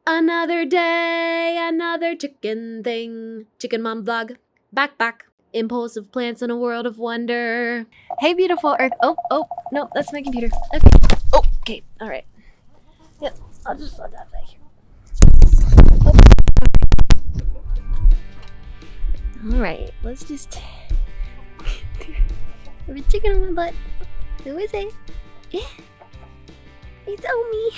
Another day, another chicken thing. Chicken Mom vlog. Back. Impulsive plants in a world of wonder. Hey, beautiful Earth. Oh, no, that's my computer. Okay. Okay, all right. Yep, I'll just let that back here. All right, let's just have a chicken on my butt. Who is it? It's Omi.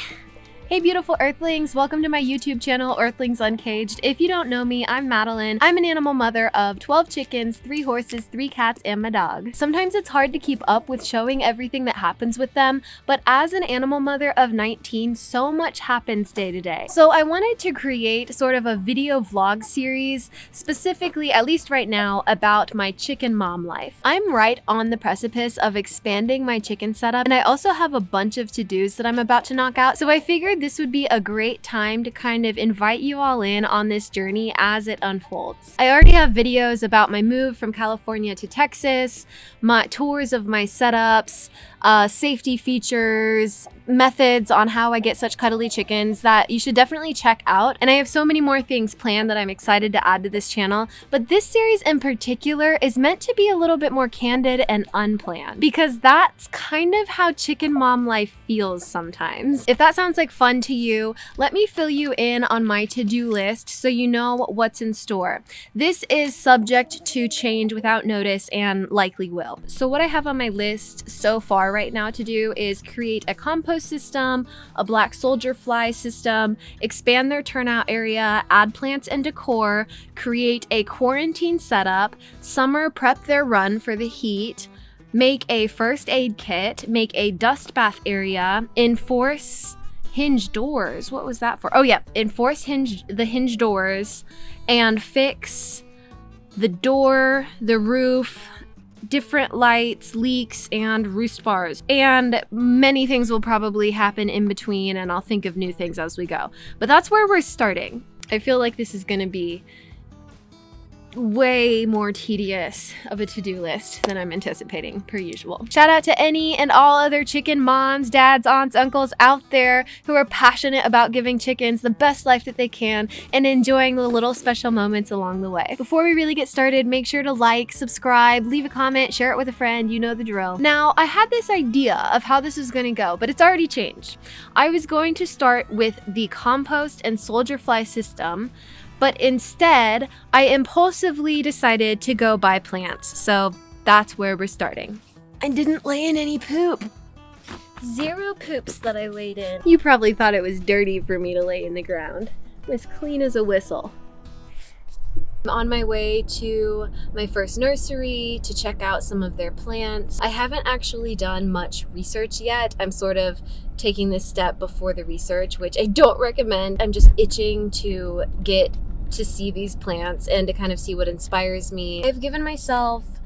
Hey beautiful Earthlings, welcome to my YouTube channel, Earthlings Uncaged. If you don't know me, I'm Madeline. I'm an animal mother of 12 chickens, 3 horses, 3 cats, and my dog. Sometimes it's hard to keep up with showing everything that happens with them, but as an animal mother of 19, so much happens day to day. So I wanted to create sort of a video vlog series, specifically, at least right now, about my chicken mom life. I'm right on the precipice of expanding my chicken setup, and I also have a bunch of to-dos that I'm about to knock out, so I figured this would be a great time to kind of invite you all in on this journey as it unfolds. I already have videos about my move from California to Texas, my tours of my setups, safety features, methods on how I get such cuddly chickens that you should definitely check out. And I have so many more things planned that I'm excited to add to this channel. But this series in particular is meant to be a little bit more candid and unplanned, because that's kind of how chicken mom life feels sometimes. If that sounds like fun to you, let me fill you in on my to-do list so you know what's in store. This is subject to change without notice and likely will. So what I have on my list so far right now to do is create a compost system, a black soldier fly system, expand their turnout area, add plants and decor, create a quarantine setup, summer prep their run for the heat, make a first aid kit, make a dust bath area, enforce hinge doors. What was that for? Oh yeah, enforce the hinge doors and fix the door, the roof, different lights, leaks, and roost bars. And many things will probably happen in between, and I'll think of new things as we go. But that's where we're starting. I feel like this is gonna be way more tedious of a to-do list than I'm anticipating, per usual. Shout out to any and all other chicken moms, dads, aunts, uncles out there who are passionate about giving chickens the best life that they can and enjoying the little special moments along the way. Before we really get started, make sure to like, subscribe, leave a comment, share it with a friend, you know the drill. Now, I had this idea of how this was gonna go, but it's already changed. I was going to start with the compost and soldier fly system, but instead, I impulsively decided to go buy plants. So that's where we're starting. I didn't lay in any poop. 0 poops that I laid in. You probably thought it was dirty for me to lay in the ground. It was clean as a whistle. I'm on my way to my first nursery to check out some of their plants. I haven't actually done much research yet. I'm sort of taking this step before the research, which I don't recommend. I'm just itching to get to see these plants and to kind of see what inspires me. I've given myself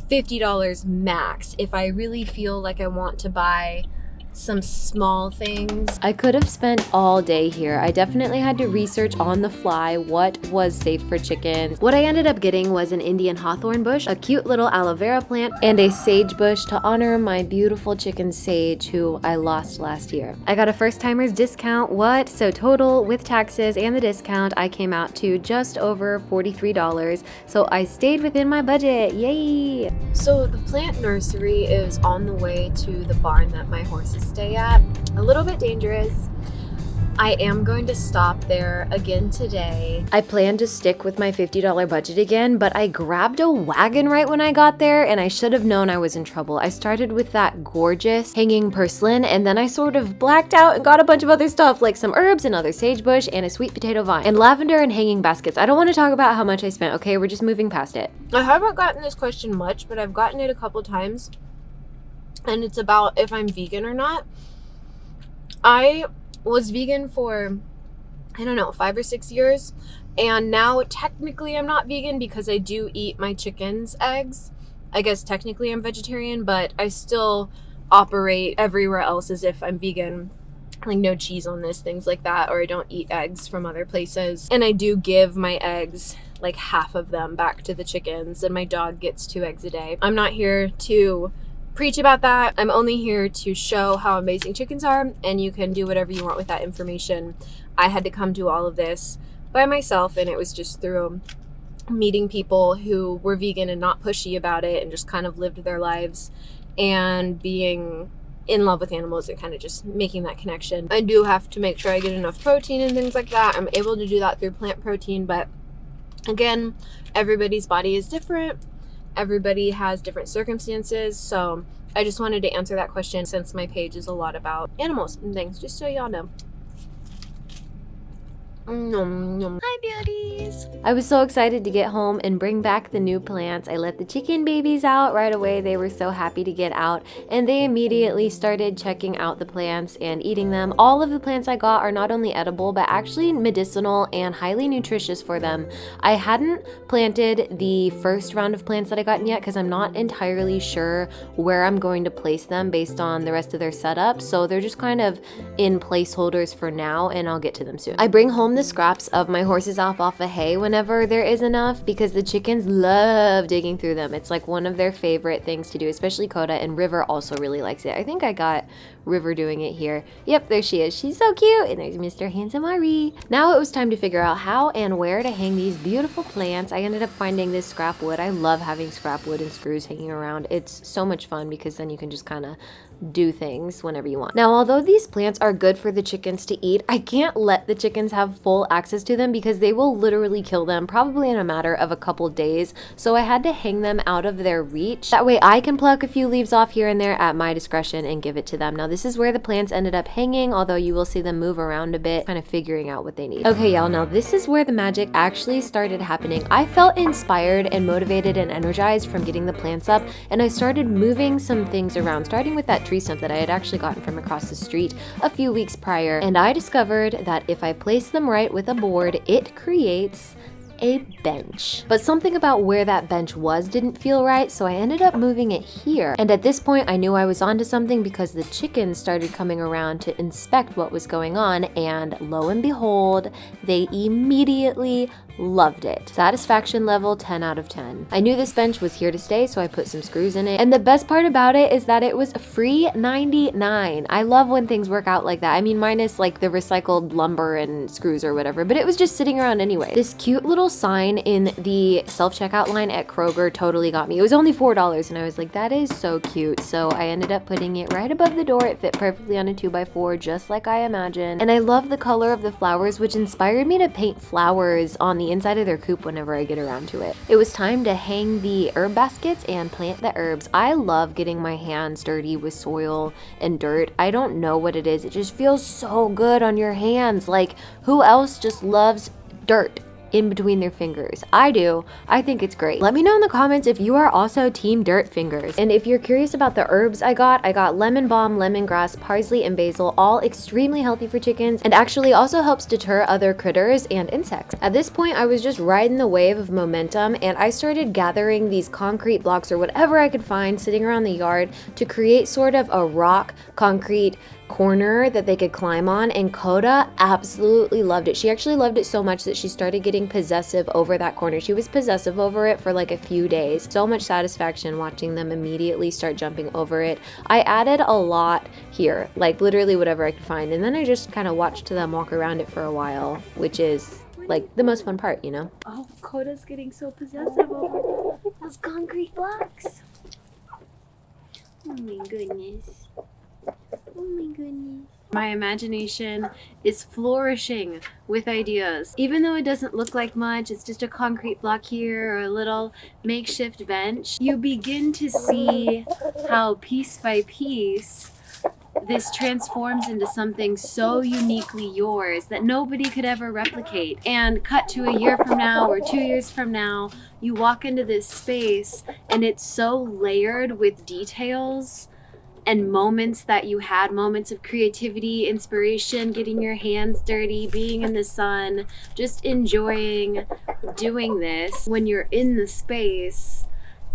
$50 max if I really feel like I want to buy some small things. I could have spent all day here. I definitely had to research on the fly what was safe for chickens. What I ended up getting was an Indian hawthorn bush, a cute little aloe vera plant, and a sage bush to honor my beautiful chicken Sage, who I lost last year. I got a first timers discount. So total with taxes and the discount, I came out to just over $43. So I stayed within my budget. Yay! So the plant nursery is on the way to the barn that my horses stay at. A little bit dangerous. I am going to stop there again today. I plan to stick with my $50 budget again, but I grabbed a wagon right when I got there, and I should have known I was in trouble. I started with that gorgeous hanging purslane, and then I sort of blacked out and got a bunch of other stuff like some herbs, another sagebush, and a sweet potato vine, and lavender and hanging baskets. I don't want to talk about how much I spent, okay? We're just moving past it. I haven't gotten this question much, but I've gotten it a couple times, and it's about if I'm vegan or not. I was vegan for, I don't know, 5 or 6 years, and now technically I'm not vegan because I do eat my chicken's eggs. I guess technically I'm vegetarian, but I still operate everywhere else as if I'm vegan. Like no cheese on this, things like that, or I don't eat eggs from other places. And I do give my eggs, like half of them, back to the chickens, and my dog gets 2 eggs a day. I'm not here to preach about that. I'm only here to show how amazing chickens are, and you can do whatever you want with that information. I had to come to all of this by myself, and it was just through meeting people who were vegan and not pushy about it and just kind of lived their lives and being in love with animals and kind of just making that connection. I do have to make sure I get enough protein and things like that. I'm able to do that through plant protein, but again, everybody's body is different. Everybody has different circumstances, so I just wanted to answer that question since my page is a lot about animals and things, just so y'all know. Hi beauties! I was so excited to get home and bring back the new plants. I let the chicken babies out right away. They were so happy to get out, and they immediately started checking out the plants and eating them. All of the plants I got are not only edible but actually medicinal and highly nutritious for them. I hadn't planted the first round of plants that I got yet because I'm not entirely sure where I'm going to place them based on the rest of their setup, so they're just kind of in placeholders for now, and I'll get to them soon. I bring home the scraps of my horse's alfalfa hay whenever there is enough because the chickens love digging through them. It's like one of their favorite things to do, especially Coda, and River also really likes it. I think I got River doing it here. Yep, there she is. She's so cute. And there's Mr. Handsome Ari. Now it was time to figure out how and where to hang these beautiful plants. I ended up finding this scrap wood. I love having scrap wood and screws hanging around. It's so much fun because then you can just kind of do things whenever you want. Now, although these plants are good for the chickens to eat, I can't let the chickens have full access to them because they will literally kill them probably in a matter of a couple days. So I had to hang them out of their reach. That way I can pluck a few leaves off here and there at my discretion and give it to them. Now, this is where the plants ended up hanging, although you will see them move around a bit, kind of figuring out what they need. Okay, y'all, now this is where the magic actually started happening. I felt inspired and motivated and energized from getting the plants up, and I started moving some things around, starting with that tree stump that I had actually gotten from across the street a few weeks prior, and I discovered that if I place them right with a board, it creates a bench. But something about where that bench was didn't feel right, so I ended up moving it here. And at this point, I knew I was onto something because the chickens started coming around to inspect what was going on, and lo and behold, they immediately loved it. Satisfaction level 10 out of 10. I knew this bench was here to stay, so I put some screws in it. And the best part about it is that it was free $99. I love when things work out like that. I mean, minus like the recycled lumber and screws or whatever, but it was just sitting around anyway. This cute little sign in the self-checkout line at Kroger totally got me. It was only $4, and I was like, that is so cute. So I ended up putting it right above the door. It fit perfectly on a 2x4, just like I imagined. And I love the color of the flowers, which inspired me to paint flowers on the inside of their coop whenever I get around to it. It was time to hang the herb baskets and plant the herbs. I love getting my hands dirty with soil and dirt. I don't know what it is. It just feels so good on your hands. Like, who else just loves dirt in between their fingers? I do. I think it's great. Let me know in the comments if you are also team dirt fingers. And if you're curious about the herbs I got lemon balm, lemongrass, parsley, and basil, all extremely healthy for chickens and actually also helps deter other critters and insects. At this point, I was just riding the wave of momentum, and I started gathering these concrete blocks or whatever I could find sitting around the yard to create sort of a rock concrete corner that they could climb on, and Coda absolutely loved it. She actually loved it so much that she started getting possessive over that corner. She was possessive over it for like a few days. So much satisfaction watching them immediately start jumping over it. I added a lot here, like literally whatever I could find, and then I just kind of watched them walk around it for a while, which is like the most fun part, you know? Oh, Coda's getting so possessive over those concrete blocks. Oh my goodness. Oh my goodness. My imagination is flourishing with ideas. Even though it doesn't look like much, it's just a concrete block here or a little makeshift bench, you begin to see how piece by piece this transforms into something so uniquely yours that nobody could ever replicate. And cut to a year from now or 2 years from now, you walk into this space and it's so layered with details and moments that you had, moments of creativity, inspiration, getting your hands dirty, being in the sun, just enjoying doing this. When you're in the space,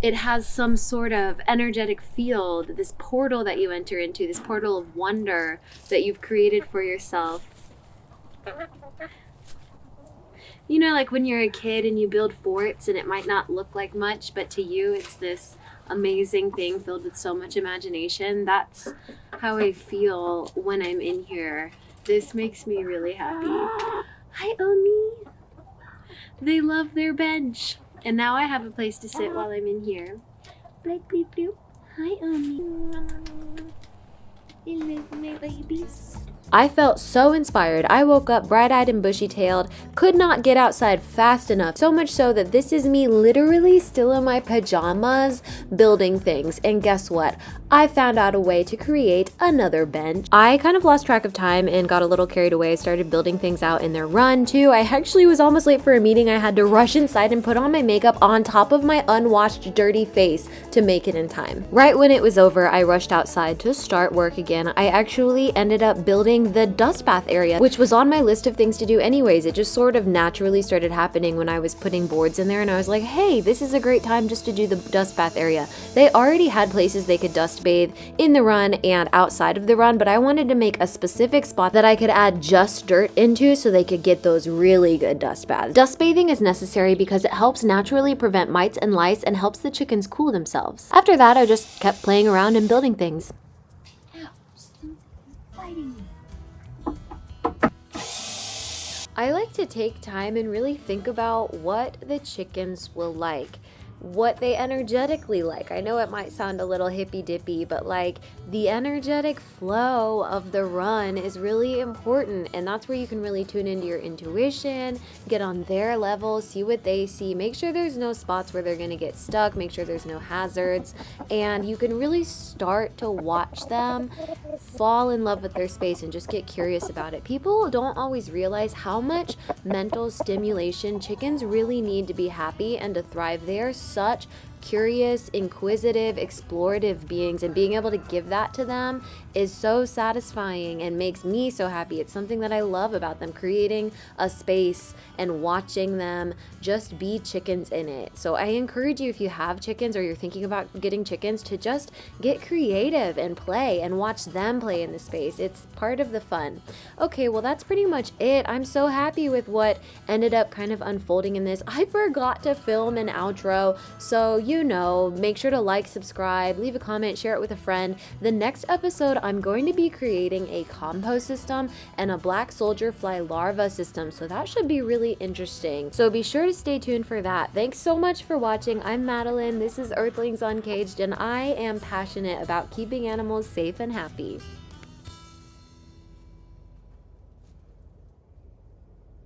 it has some sort of energetic field, this portal that you enter into, this portal of wonder that you've created for yourself. You know, like when you're a kid and you build forts and it might not look like much, but to you it's this amazing thing filled with so much imagination. That's how I feel when I'm in here. This makes me really happy. Hi, Omi. They love their bench. And now I have a place to sit while I'm in here. Bleep, bleep, bloop. Hi, Omi. Hello, my babies. I felt so inspired. I woke up bright-eyed and bushy-tailed, could not get outside fast enough, so much so that this is me literally still in my pajamas building things. And guess what? I found out a way to create another bench. I kind of lost track of time and got a little carried away, started building things out in their run too. I actually was almost late for a meeting. I had to rush inside and put on my makeup on top of my unwashed, dirty face to make it in time. Right when it was over, I rushed outside to start work again. I actually ended up building the dust bath area, which was on my list of things to do anyways. It just sort of naturally started happening when I was putting boards in there, and I was like, hey, this is a great time just to do the dust bath area. They already had places they could dust bathe in the run and outside of the run, but I wanted to make a specific spot that I could add just dirt into so they could get those really good dust baths. Dust bathing is necessary because it helps naturally prevent mites and lice and helps the chickens cool themselves. After that, I just kept playing around and building things. I like to take time and really think about what the chickens will like, what they energetically like. I know it might sound a little hippy dippy, but like the energetic flow of the run is really important, and that's where you can really tune into your intuition, get on their level, see what they see, make sure there's no spots where they're gonna get stuck, make sure there's no hazards, and you can really start to watch them fall in love with their space and just get curious about it. People don't always realize how much mental stimulation chickens really need to be happy and to thrive. They are such curious, inquisitive, explorative beings, and being able to give that to them is so satisfying and makes me so happy. It's something that I love about them, creating a space and watching them just be chickens in it. So I encourage you, if you have chickens or you're thinking about getting chickens, to just get creative and play and watch them play in the space. It's part of the fun. Okay, well, that's pretty much it. I'm so happy with what ended up kind of unfolding in this. I forgot to film an outro, so make sure to like, subscribe, leave a comment, share it with a friend. The next episode, I'm going to be creating a compost system and a black soldier fly larva system, so that should be really interesting. So be sure to stay tuned for that. Thanks so much for watching. I'm Madeline. This is Earthlings Uncaged, and I am passionate about keeping animals safe and happy.